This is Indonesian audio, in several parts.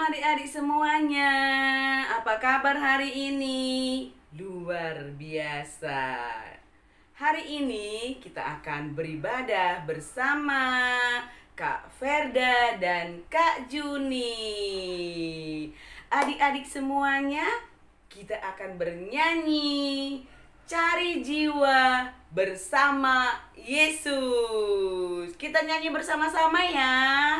Shalom adik-adik semuanya. Apa kabar hari ini? Luar biasa. Hari ini kita akan beribadah bersama Kak Verda dan Kak Juni. Adik-adik semuanya, kita akan bernyanyi Cari Jiwa Bersama Yesus. Kita nyanyi bersama-sama ya.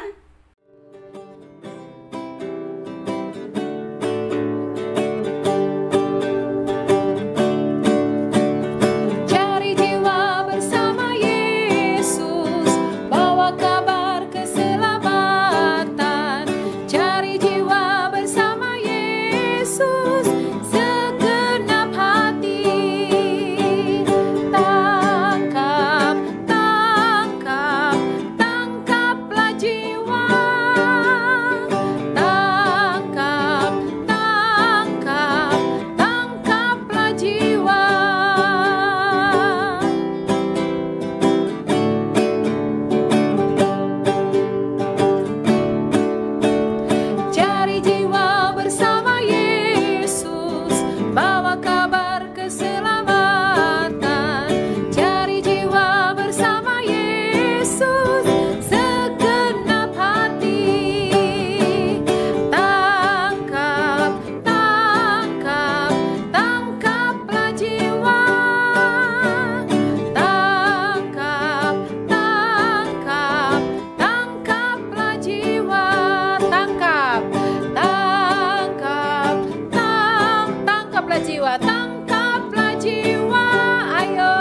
Tangkaplah jiwa, ayo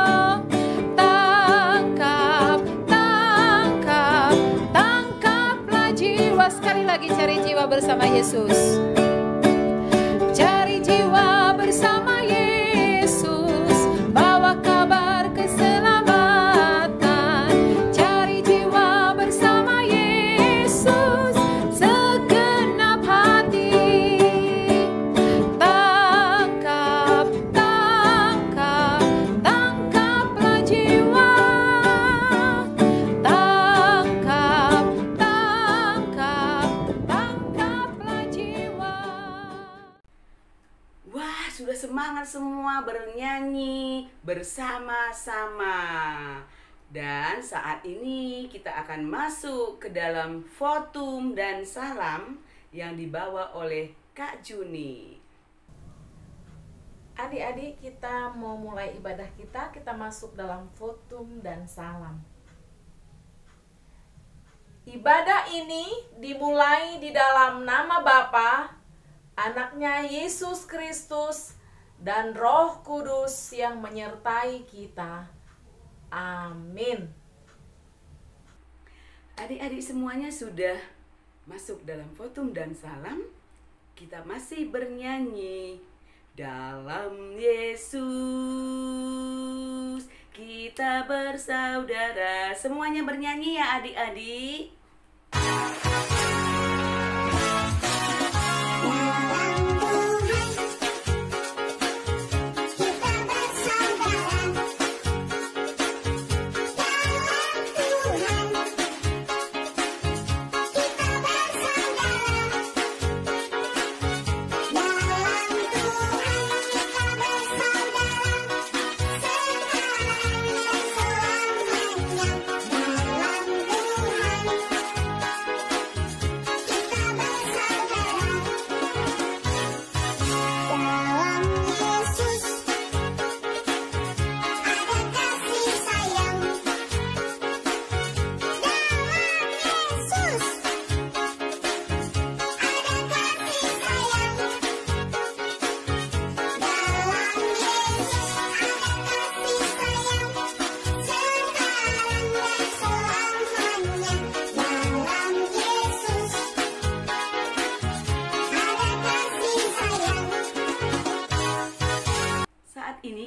tangkaplah jiwa. Sekali lagi, cari jiwa bersama Yesus. Cari jiwa bersama Yesus, bawa kabar keselamatan. Cari jiwa bersama Yesus, segenap hati. Tangkaplah jiwa. Tangkaplah jiwa. Wah, sudah semangat semua bernyanyi bersama-sama. Dan saat ini kita akan masuk ke dalam votum dan salam yang dibawa oleh Kak Juni. Adik-adik, kita mau mulai ibadah kita masuk dalam votum dan salam. Ibadah ini dimulai di dalam nama Bapa, Anaknya Yesus Kristus, dan Roh Kudus yang menyertai kita. Amin. Adik-adik semuanya sudah masuk dalam votum dan salam. Kita masih bernyanyi. Dalam Yesus kita bersaudara. Semuanya bernyanyi ya adik-adik.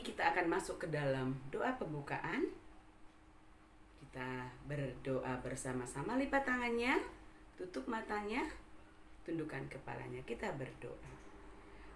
Kita akan masuk ke dalam doa pembukaan. Kita berdoa bersama-sama. Lipat tangannya, tutup matanya, tundukkan kepalanya. Kita berdoa.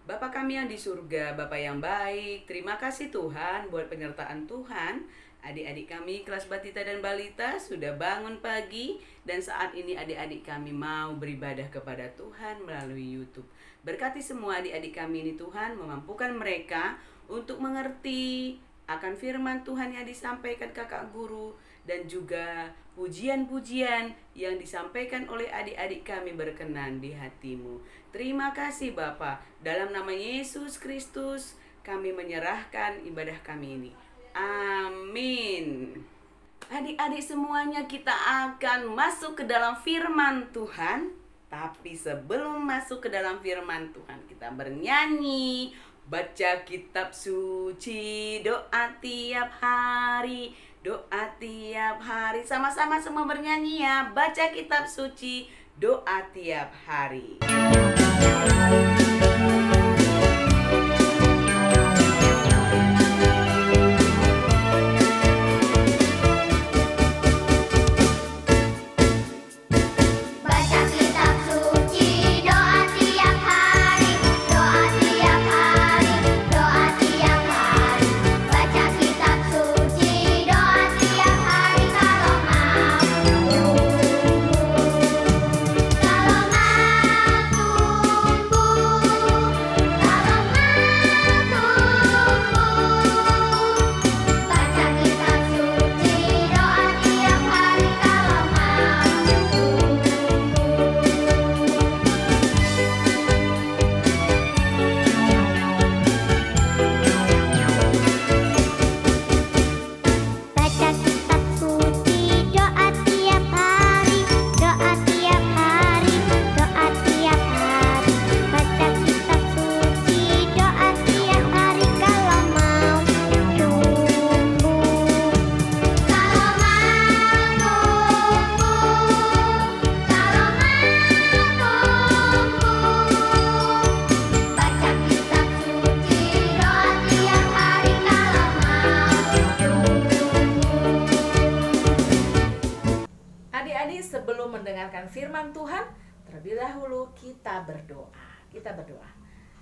Bapa kami yang di surga, Bapa yang baik, terima kasih Tuhan buat penyertaan Tuhan. Adik-adik kami kelas batita dan balita sudah bangun pagi dan saat ini adik-adik kami mau beribadah kepada Tuhan melalui YouTube. Berkati semua adik-adik kami ini Tuhan, memampukan mereka untuk mengerti akan firman Tuhan yang disampaikan kakak guru dan juga pujian-pujian yang disampaikan oleh adik-adik kami berkenan di hatimu. Terima kasih Bapa. Dalam nama Yesus Kristus kami menyerahkan ibadah kami ini. Amin. Adik-adik semuanya, kita akan masuk ke dalam firman Tuhan. Tapi sebelum masuk ke dalam firman Tuhan, kita bernyanyi, baca kitab suci, doa tiap hari, doa tiap hari. Sama-sama semua bernyanyi ya. Baca kitab suci, doa tiap hari. Sebelum mendengarkan firman Tuhan, terlebih dahulu kita berdoa. Kita berdoa.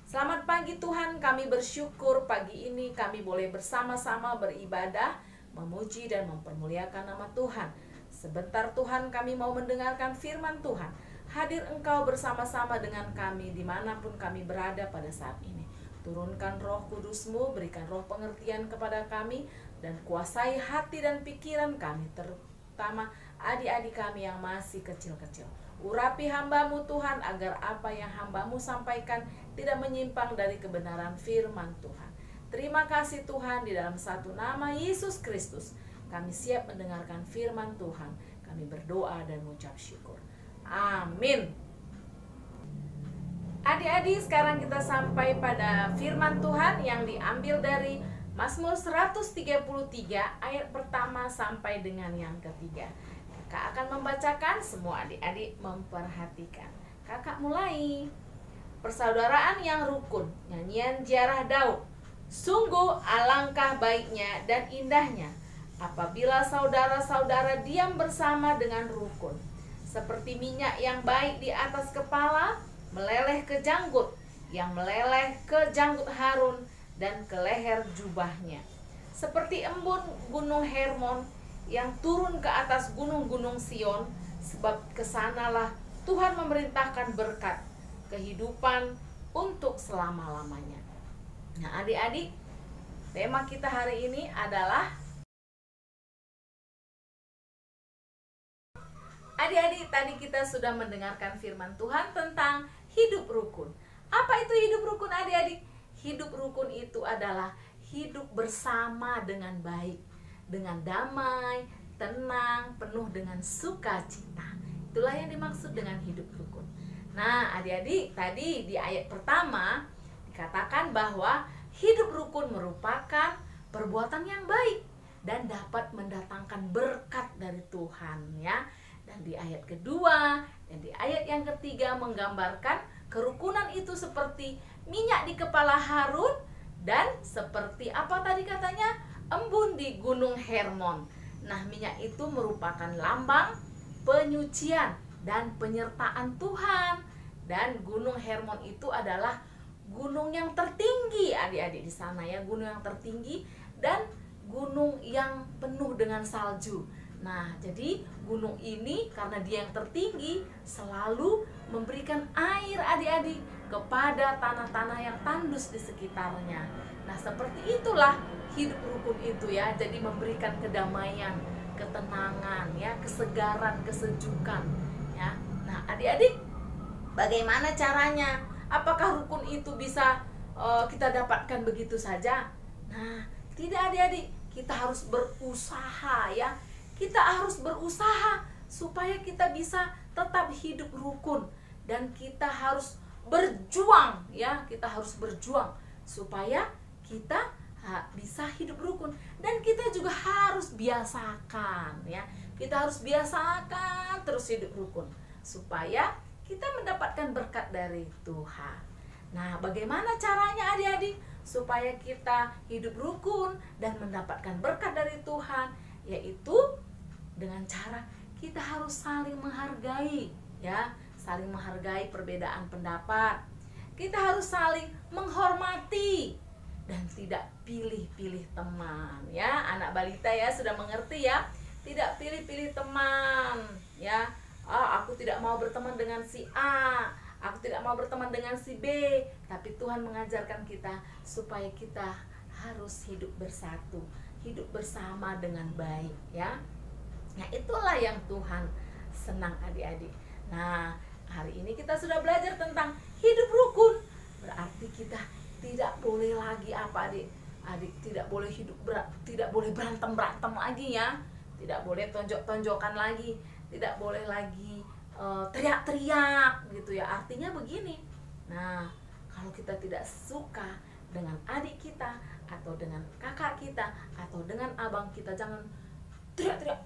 Selamat pagi Tuhan, kami bersyukur pagi ini kami boleh bersama-sama beribadah, memuji dan mempermuliakan nama Tuhan. Sebentar Tuhan, kami mau mendengarkan firman Tuhan. Hadir Engkau bersama-sama dengan kami dimanapun kami berada pada saat ini. Turunkan roh kudus-Mu, berikan roh pengertian kepada kami, dan kuasai hati dan pikiran kami, terutama adik-adik kami yang masih kecil-kecil. Urapi hamba-Mu Tuhan, agar apa yang hamba-Mu sampaikan tidak menyimpang dari kebenaran firman Tuhan. Terima kasih Tuhan, di dalam satu nama Yesus Kristus kami siap mendengarkan firman Tuhan. Kami berdoa dan mengucap syukur. Amin. Adik-adik, sekarang kita sampai pada firman Tuhan yang diambil dari Mazmur 133 ayat pertama sampai dengan yang ketiga. Kakak akan membacakan, semua adik-adik memperhatikan. Kakak mulai. Persaudaraan yang rukun, nyanyian ziarah Daud. Sungguh alangkah baiknya dan indahnya apabila saudara-saudara diam bersama dengan rukun. Seperti minyak yang baik di atas kepala, meleleh ke janggut, yang meleleh ke janggut Harun dan ke leher jubahnya. Seperti embun gunung Hermon yang turun ke atas gunung-gunung Sion, sebab kesanalah Tuhan memerintahkan berkat, kehidupan untuk selama-lamanya. Nah adik-adik, tema kita hari ini adalah adik-adik, tadi kita sudah mendengarkan firman Tuhan tentang hidup rukun. Apa itu hidup rukun adik-adik? Hidup rukun itu adalah hidup bersama dengan baik, dengan damai, tenang, penuh dengan sukacita. Itulah yang dimaksud dengan hidup rukun. Nah adik-adik, tadi di ayat pertama dikatakan bahwa hidup rukun merupakan perbuatan yang baik dan dapat mendatangkan berkat dari Tuhan ya. Dan di ayat kedua dan di ayat yang ketiga menggambarkan kerukunan itu seperti minyak di kepala Harun dan seperti apa tadi katanya? Embun di gunung Hermon. Nah, minyak itu merupakan lambang penyucian dan penyertaan Tuhan. Dan gunung Hermon itu adalah gunung yang tertinggi adik-adik di sana ya, gunung yang tertinggi dan gunung yang penuh dengan salju. Nah, jadi gunung ini karena dia yang tertinggi selalu memberikan air adik-adik kepada tanah-tanah yang tandus di sekitarnya. Nah, seperti itulah hidup rukun itu ya. Jadi memberikan kedamaian, ketenangan ya, kesegaran, kesejukan ya. Nah, adik-adik, bagaimana caranya? Apakah rukun itu bisa kita dapatkan begitu saja? Nah, tidak adik-adik, kita harus berusaha ya. Kita harus berusaha supaya kita bisa tetap hidup rukun, dan kita harus berjuang ya. Kita harus berjuang supaya kita bisa hidup rukun, dan kita juga harus biasakan ya. Kita harus biasakan terus hidup rukun supaya kita mendapatkan berkat dari Tuhan. Nah, bagaimana caranya adik-adik supaya kita hidup rukun dan mendapatkan berkat dari Tuhan? Yaitu dengan cara kita harus saling menghargai ya, saling menghargai perbedaan pendapat. Kita harus saling menghormati dan tidak pilih-pilih teman ya. Anak balita ya sudah mengerti ya, tidak pilih-pilih teman ya. Aku tidak mau berteman dengan si A, aku tidak mau berteman dengan si B, tapi Tuhan mengajarkan kita supaya kita harus hidup bersatu, hidup bersama dengan baik ya. Nah, itulah yang Tuhan senang adik-adik. Nah, hari ini kita sudah belajar tentang hidup rukun. Berarti kita tidak boleh lagi apa adik tidak boleh tidak boleh berantem lagi ya. Tidak boleh tonjok-tonjokan lagi, tidak boleh lagi teriak-teriak gitu ya. Artinya begini. Nah, kalau kita tidak suka dengan adik kita atau dengan kakak kita atau dengan abang kita, jangan teriak-teriak,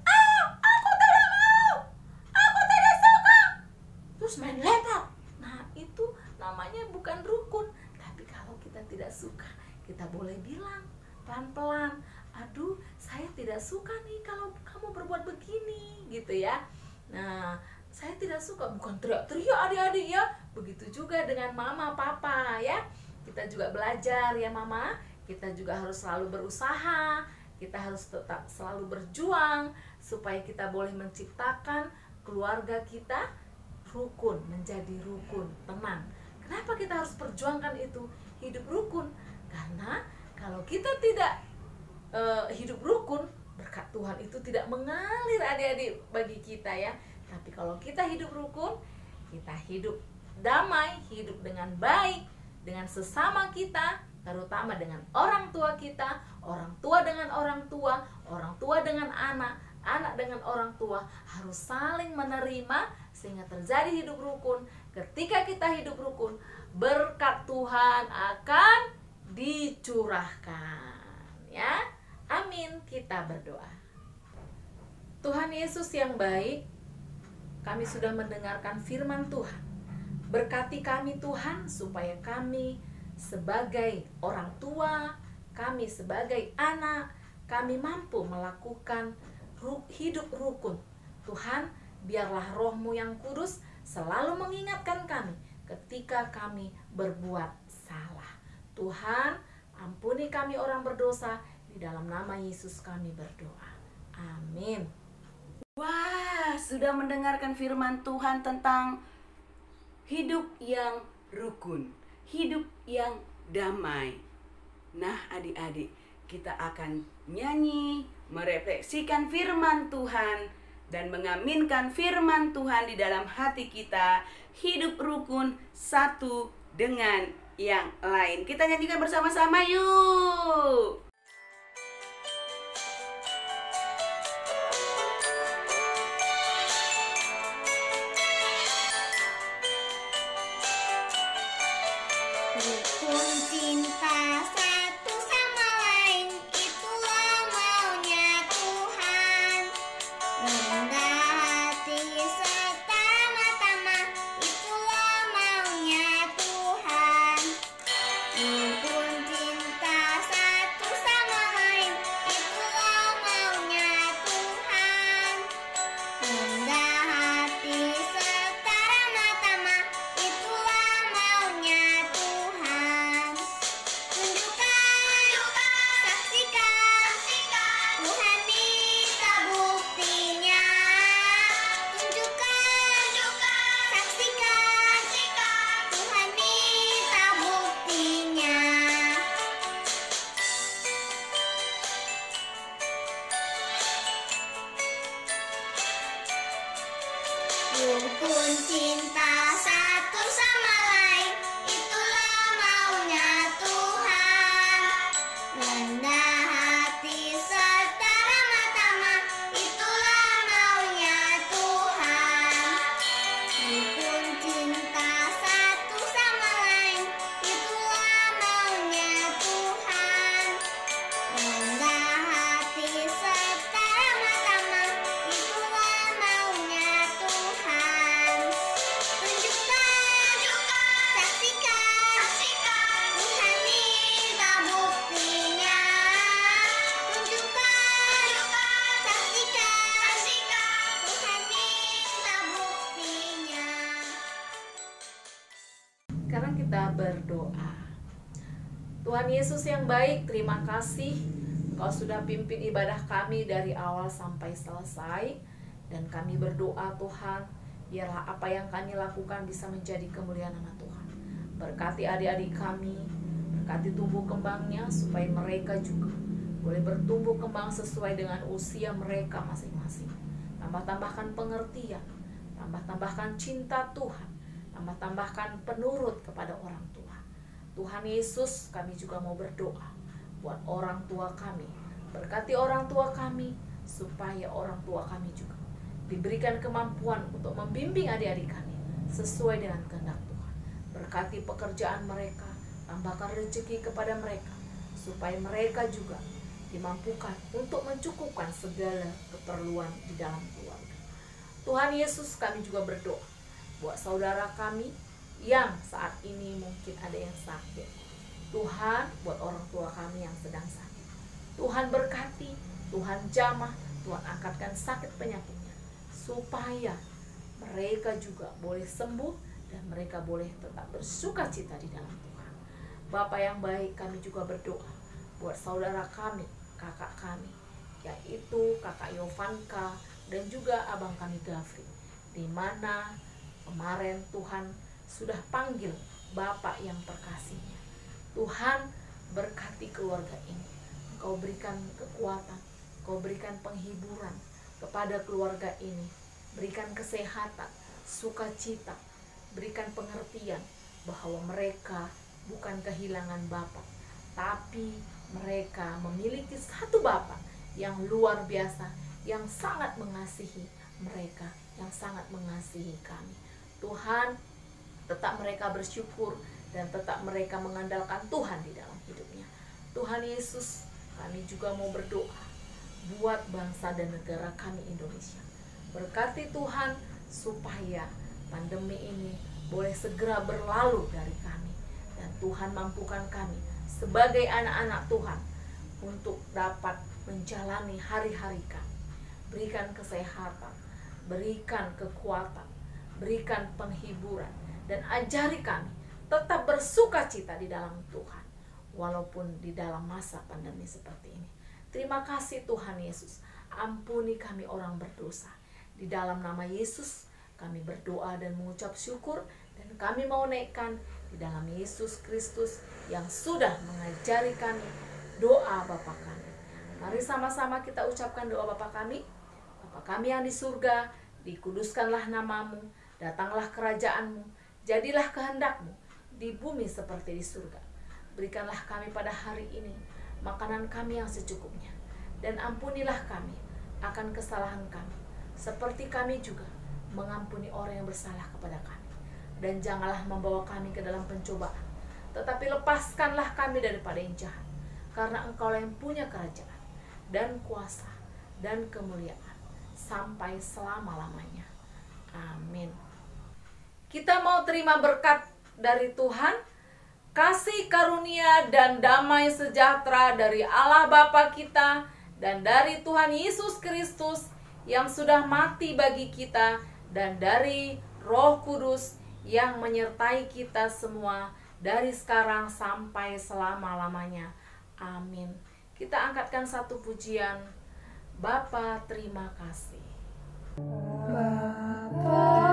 aku tidak mau, aku tidak suka, terus main lepak. Nah, itu namanya bukan rukun. Tapi kalau kita tidak suka, kita boleh bilang pelan-pelan, aduh saya tidak suka nih kalau kamu berbuat begini gitu ya. Nah, saya tidak suka, bukan teriak-teriak adik-adik ya. Begitu juga dengan mama, papa ya. Kita juga belajar ya mama, kita juga harus selalu berusaha, kita harus tetap selalu berjuang supaya kita boleh menciptakan keluarga kita rukun, menjadi rukun, tenang. Kenapa kita harus perjuangkan itu, hidup rukun? Karena kalau kita tidak hidup rukun, berkat Tuhan itu tidak mengalir adik-adik bagi kita ya. Tapi kalau kita hidup rukun, kita hidup damai, hidup dengan baik dengan sesama kita, terutama dengan orang tua kita, orang tua dengan orang tua dengan anak, anak dengan orang tua, harus saling menerima sehingga terjadi hidup rukun. Ketika kita hidup rukun, berkat Tuhan akan dicurahkan ya. Amin. Kita berdoa. Tuhan Yesus yang baik, kami sudah mendengarkan firman Tuhan. Berkati kami Tuhan, supaya kami sebagai orang tua, kami sebagai anak, kami mampu melakukan hidup rukun. Tuhan, biarlah Roh-Mu yang kudus selalu mengingatkan kami ketika kami berbuat salah. Tuhan, ampuni kami orang berdosa, di dalam nama Yesus kami berdoa. Amin. Wah, sudah mendengarkan firman Tuhan tentang hidup yang rukun, hidup yang damai. Nah, adik-adik, kita akan nyanyi, merefleksikan firman Tuhan, dan mengaminkan firman Tuhan di dalam hati kita. Hidup rukun satu dengan yang lain. Kita nyanyikan bersama-sama yuk. Rukun cinta satu sama lain, itulah maunya Tuhan. Rendah hati pertama-tama, itulah maunya Tuhan. Rukun cinta satu Rukun cinta satu sama lain, itulah maunya Tuhan. Rendah hati serta ramah tamah, itulah maunya Tuhan. Rukun cinta satu sama lain, itulah maunya Tuhan. Rendah hati serta ramah tamah, itulah maunya Tuhan. Tunjukkan, saksikan, Tuhan minta buktinya. Tunjukkan, saksikan, Tuhan minta buktinya. Sekarang kita berdoa. Tuhan Yesus yang baik, terima kasih Engkau sudah pimpin ibadah kami dari awal sampai selesai. Dan kami berdoa Tuhan, biarlah apa yang kami lakukan bisa menjadi kemuliaan nama Tuhan. Berkati adik-adik kami, berkati tumbuh kembangnya supaya mereka juga boleh bertumbuh kembang sesuai dengan usia mereka masing-masing. Tambah-tambahkan pengertian, tambah-tambahkan cinta Tuhan, tambah-tambahkan penurut kepada orang tua. Tuhan Yesus, kami juga mau berdoa buat orang tua kami. Berkati orang tua kami, supaya orang tua kami juga diberikan kemampuan untuk membimbing adik-adik kami sesuai dengan kehendak Tuhan. Berkati pekerjaan mereka, tambahkan rezeki kepada mereka, supaya mereka juga dimampukan untuk mencukupkan segala keperluan di dalam keluarga. Tuhan Yesus, kami juga berdoa buat saudara kami yang saat ini mungkin ada yang sakit. Tuhan, buat orang tua kami yang sedang sakit, Tuhan berkati, Tuhan jamah, Tuhan angkatkan sakit penyakitnya, supaya mereka juga boleh sembuh dan mereka boleh tetap bersuka cita di dalam Tuhan. Bapa yang baik, kami juga berdoa buat saudara kami, kakak kami, yaitu kakak Yovanka dan juga abang kami Gafri, di mana kemarin Tuhan sudah panggil Bapak yang terkasihnya. Tuhan, berkati keluarga ini. Engkau berikan kekuatan, Engkau berikan penghiburan kepada keluarga ini. Berikan kesehatan, sukacita, berikan pengertian bahwa mereka bukan kehilangan Bapak, tapi mereka memiliki satu Bapak yang luar biasa, yang sangat mengasihi mereka, yang sangat mengasihi kami. Tuhan, tetap mereka bersyukur dan tetap mereka mengandalkan Tuhan di dalam hidupnya. Tuhan Yesus, kami juga mau berdoa buat bangsa dan negara kami Indonesia. Berkati Tuhan supaya pandemi ini boleh segera berlalu dari kami. Dan Tuhan mampukan kami sebagai anak-anak Tuhan untuk dapat menjalani hari-hari kami. Berikan kesehatan, berikan kekuatan, berikan penghiburan, dan ajari kami tetap bersuka cita di dalam Tuhan, walaupun di dalam masa pandemi seperti ini. Terima kasih Tuhan Yesus, ampuni kami orang berdosa. Di dalam nama Yesus kami berdoa dan mengucap syukur, dan kami mau naikkan di dalam Yesus Kristus yang sudah mengajari kami doa Bapa kami. Mari sama-sama kita ucapkan doa Bapa kami. Bapa kami yang di surga, dikuduskanlah namamu, datanglah kerajaanmu, jadilah kehendakmu di bumi seperti di surga. Berikanlah kami pada hari ini makanan kami yang secukupnya, dan ampunilah kami akan kesalahan kami, seperti kami juga mengampuni orang yang bersalah kepada kami. Dan janganlah membawa kami ke dalam pencobaan, tetapi lepaskanlah kami daripada yang jahat, karena Engkau yang punya kerajaan dan kuasa dan kemuliaan sampai selama-lamanya. Amin. Kita mau terima berkat dari Tuhan, kasih karunia dan damai sejahtera dari Allah Bapa kita dan dari Tuhan Yesus Kristus yang sudah mati bagi kita, dan dari Roh Kudus yang menyertai kita semua dari sekarang sampai selama-lamanya. Amin. Kita angkatkan satu pujian. Bapa, terima kasih. Bapa